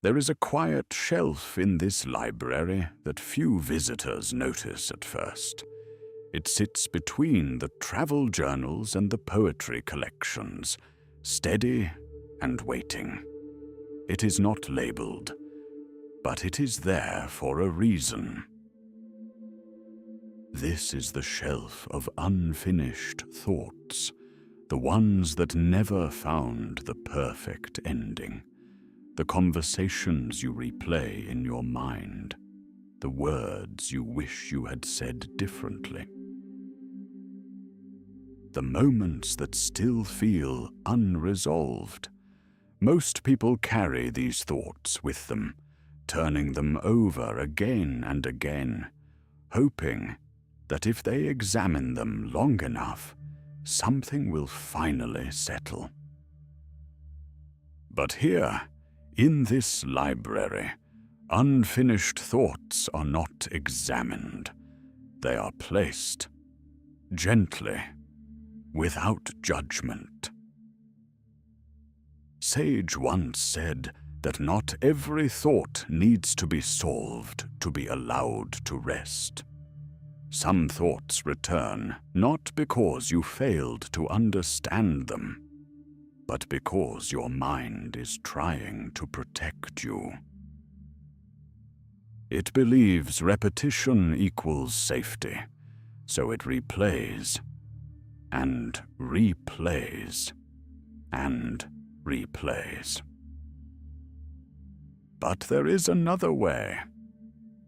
There is a quiet shelf in this library that few visitors notice at first. It sits between the travel journals and the poetry collections, steady and waiting. It is not labeled, but it is there for a reason. This is the shelf of unfinished thoughts, the ones that never found the perfect ending, the conversations you replay in your mind, the words you wish you had said differently. The moments that still feel unresolved. Most people carry these thoughts with them, turning them over again and again, hoping that if they examine them long enough, something will finally settle. But here, in this library, unfinished thoughts are not examined. They are placed gently, without judgment. Sage once said that not every thought needs to be solved to be allowed to rest. Some thoughts return not because you failed to understand them, but because your mind is trying to protect you. It believes repetition equals safety, so it replays and replays and replays. But there is another way.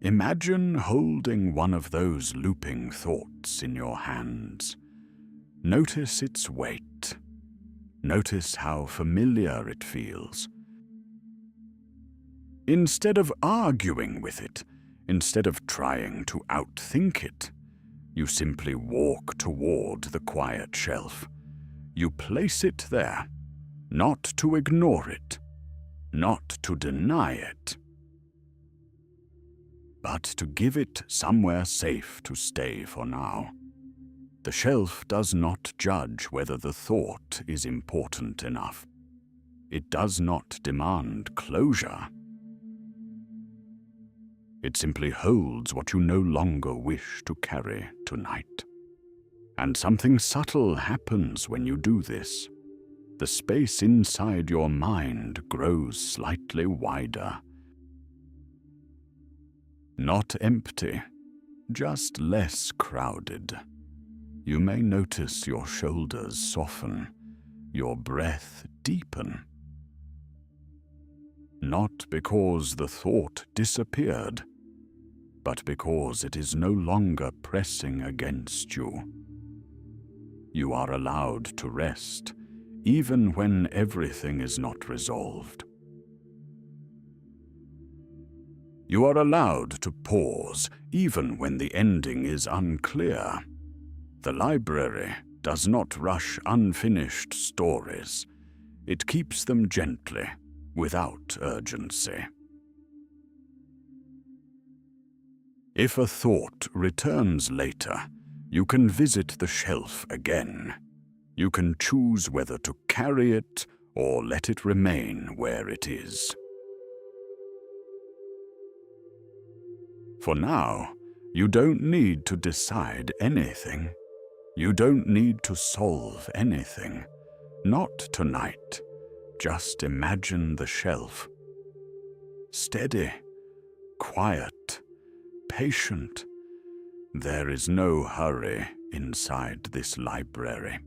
Imagine holding one of those looping thoughts in your hands. Notice its weight. Notice how familiar it feels. Instead of arguing with it, instead of trying to outthink it, you simply walk toward the quiet shelf. You place it there, not to ignore it, not to deny it, but to give it somewhere safe to stay for now. The shelf does not judge whether the thought is important enough. It does not demand closure. It simply holds what you no longer wish to carry tonight. And something subtle happens when you do this. The space inside your mind grows slightly wider. Not empty, just less crowded. You may notice your shoulders soften, your breath deepen. Not because the thought disappeared, but because it is no longer pressing against you. You are allowed to rest, even when everything is not resolved. You are allowed to pause, even when the ending is unclear. The library does not rush unfinished stories. It keeps them gently, without urgency. If a thought returns later, you can visit the shelf again. You can choose whether to carry it or let it remain where it is. For now, you don't need to decide anything. You don't need to solve anything. Not tonight. Just imagine the shelf. Steady, quiet, patient. There is no hurry inside this library.